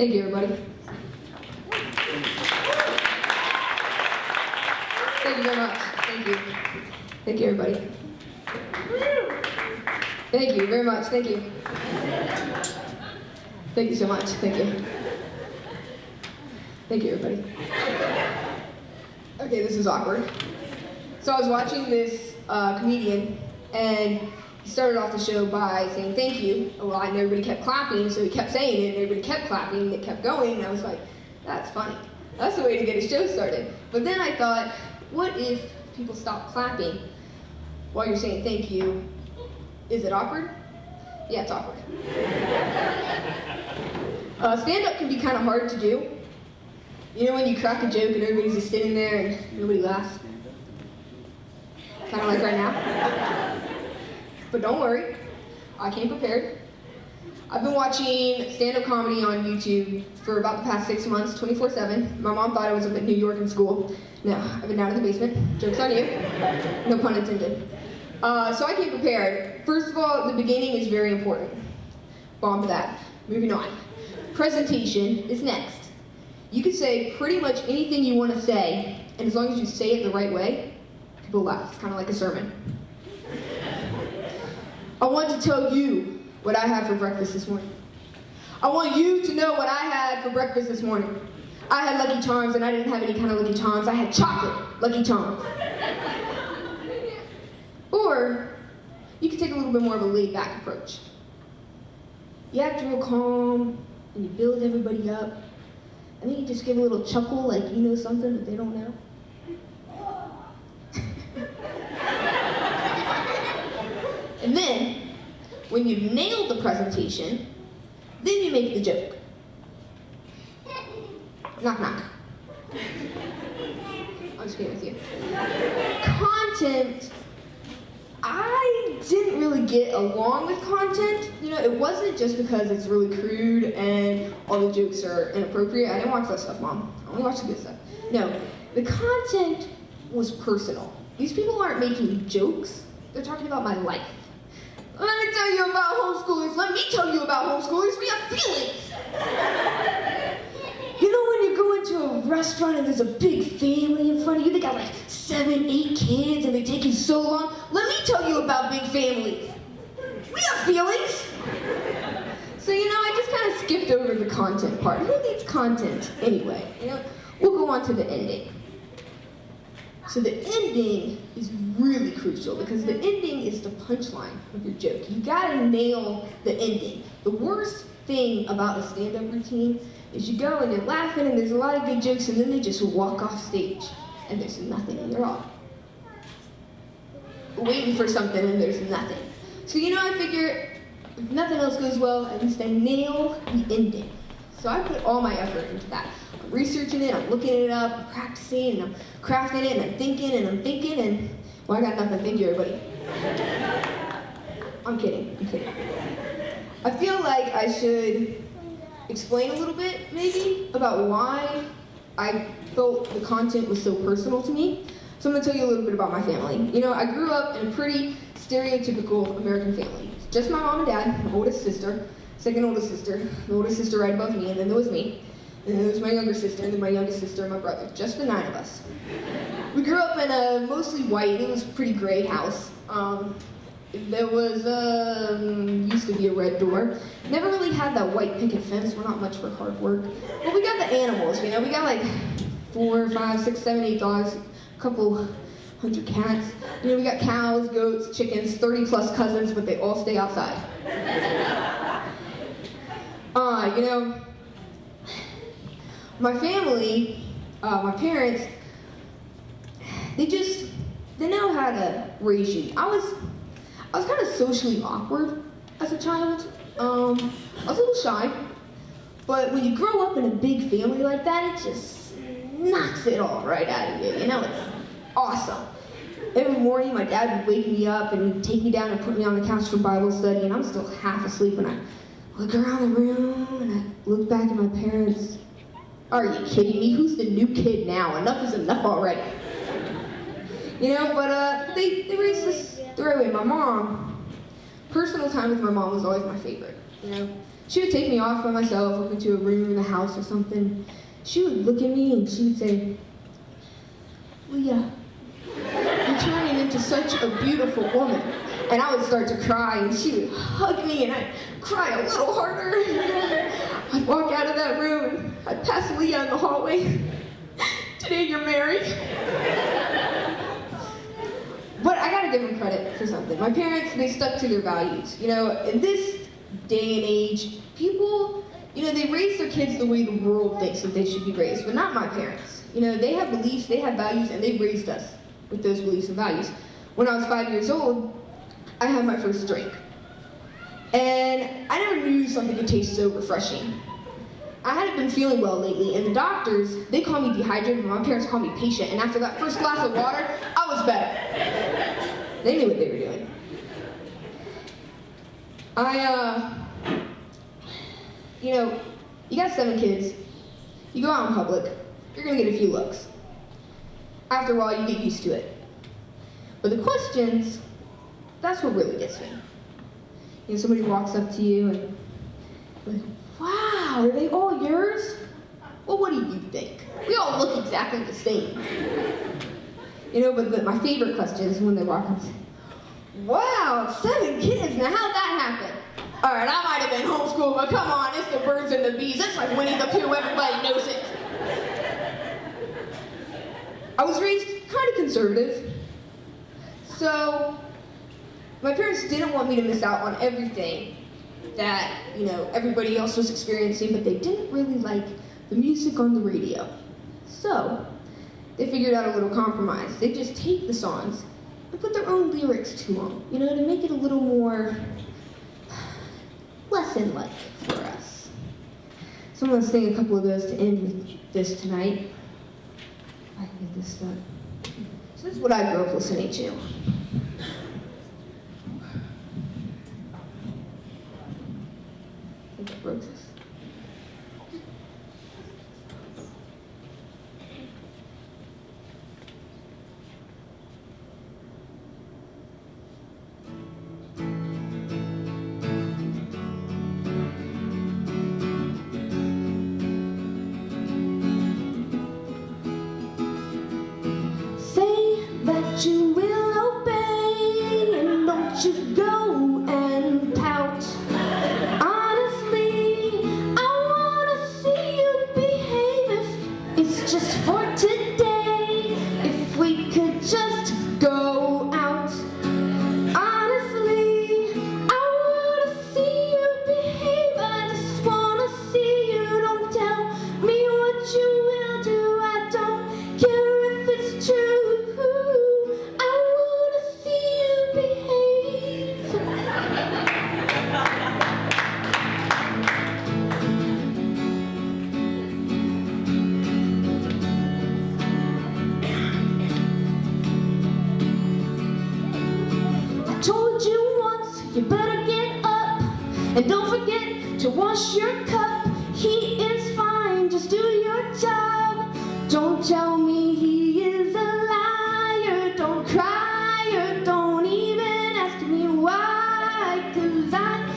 Thank you, everybody. Thank you very much. Thank you. Thank you, everybody. Thank you very much. Thank you. Thank you so much. Thank you. Thank you, everybody. Okay, this is awkward. So I was watching this comedian, and he started off the show by saying thank you. Well, and everybody kept clapping, so he kept saying it, and everybody kept clapping, and it kept going, and I was like, that's funny. That's the way to get a show started. But then I thought, what if people stop clapping while you're saying thank you? Is it awkward? Yeah, it's awkward. Stand-up can be kind of hard to do. You know when you crack a joke and everybody's just sitting there and nobody laughs? Kind of like right now. But don't worry, I came prepared. I've been watching stand-up comedy on YouTube for about the past 6 months, 24/7. My mom thought I was up in New York in school. No, I've been down in the basement. Joke's on you. No pun intended. So I came prepared. First of all, the beginning is very important. Bomb that. Moving on. Presentation is next. You can say pretty much anything you want to say, and as long as you say it the right way, people laugh. It's kind of like a sermon. I want to tell you what I had for breakfast this morning. I want you to know what I had for breakfast this morning. I had Lucky Charms, and I didn't have any kind of Lucky Charms. I had chocolate Lucky Charms. Or you can take a little bit more of a laid-back approach. You act real calm, and you build everybody up, and then you just give a little chuckle like you know something that they don't know. And then, when you've nailed the presentation, then you make the joke. Knock, knock. I'm just kidding with you. Content, I didn't really get along with content. You know, it wasn't just because it's really crude and all the jokes are inappropriate. I didn't watch that stuff, Mom. I only watched the good stuff. No, the content was personal. These people aren't making jokes. They're talking about my life. Let me tell you about homeschoolers. Let me tell you about homeschoolers. We have feelings. You know when you go into a restaurant and there's a big family in front of you, they got like 7, 8 kids and they take you so long? Let me tell you about big families. We have feelings. So, you know, I just kind of skipped over the content part. Who needs content anyway? You know, we'll go on to the ending. So the ending is really crucial because the ending is the punchline of your joke. You gotta nail the ending. The worst thing about a stand-up routine is you go and you're laughing and there's a lot of good jokes and then they just walk off stage and there's nothing and you're all waiting for something and there's nothing. So you know, I figure if nothing else goes well, at least I nail the ending. So I put all my effort into that. I'm researching it, I'm looking it up, I'm practicing, and I'm crafting it, and I'm thinking, and well, I got nothing. Thank you, everybody. I'm kidding. I feel like I should explain a little bit, maybe, about why I felt the content was so personal to me. So I'm gonna tell you a little bit about my family. You know, I grew up in a pretty stereotypical American family. Just my mom and dad, my oldest sister, second oldest sister, the oldest sister right above me, and then there was me. And then there was my younger sister, and then my youngest sister and my brother. Just the 9 of us. We grew up in a mostly white, it was a pretty gray house. There was, used to be a red door. Never really had that white picket fence, we're not much for hard work. But we got the animals, you know, we got like 4, 5, 6, 7, 8 dogs, a couple 100 cats. You know, we got cows, goats, chickens, 30 plus cousins, but they all stay outside. You know, my family, my parents, they know how to raise you. I was kind of socially awkward as a child. I was a little shy, but when you grow up in a big family like that, it just knocks it all right out of you. You know, it's awesome. Every morning, my dad would wake me up and he'd take me down and put me on the couch for Bible study, and I'm still half asleep when I look around the room and I look back at my parents. Are you kidding me? Who's the new kid now? Enough is enough already. You know, but they raised us the right way. My mom personal time with my mom was always my favorite, you know? She would take me off by myself, up into a room in the house or something. She would look at me and she would say, "Leah, you're turning into such a beautiful woman." And I would start to cry, and she would hug me, and I'd cry a little harder. I'd walk out of that room, and I'd pass Leah in the hallway. "Today you're married." But I gotta give them credit for something. My parents, they stuck to their values. You know, in this day and age, people, you know, they raise their kids the way the world thinks that they should be raised, but not my parents. You know, they have beliefs, they have values, and they raised us with those beliefs and values. When I was 5 years old, I had my first drink. And I never knew something could taste so refreshing. I hadn't been feeling well lately, and the doctors, they call me dehydrated, but my parents call me patient, and after that first glass of water, I was better. They knew what they were doing. You know, you got 7 kids, you go out in public, you're gonna get a few looks. After a while, you get used to it. But the questions, that's what really gets me. You know, somebody walks up to you and, like, "Wow, are they all yours?" Well, what do you think? We all look exactly the same. You know, but my favorite question is when they walk up and say, "Wow, 7 kids, now how'd that happen?" All right, I might have been homeschooled, but come on, it's the birds and the bees. It's like Winnie the Pooh, everybody knows it. I was raised kind of conservative, so my parents didn't want me to miss out on everything that, you know, everybody else was experiencing, but they didn't really like the music on the radio. So they figured out a little compromise. They just take the songs and put their own lyrics to them, you know, to make it a little more lesson-like for us. So I'm going to sing a couple of those to end with this tonight. I can get this done. So this is what I grew up listening to. I think I broke this. You will obey, and don't you go and pout. Honestly, I wanna see you behave if it's just for today. If we could just go out. Honestly, I wanna see you behave. I just wanna see you. Don't tell me what you will do. I don't care if it's true. You better get up, and don't forget to wash your cup. He is fine, just do your job. Don't tell me he is a liar. Don't cry or don't even ask me why, 'cause I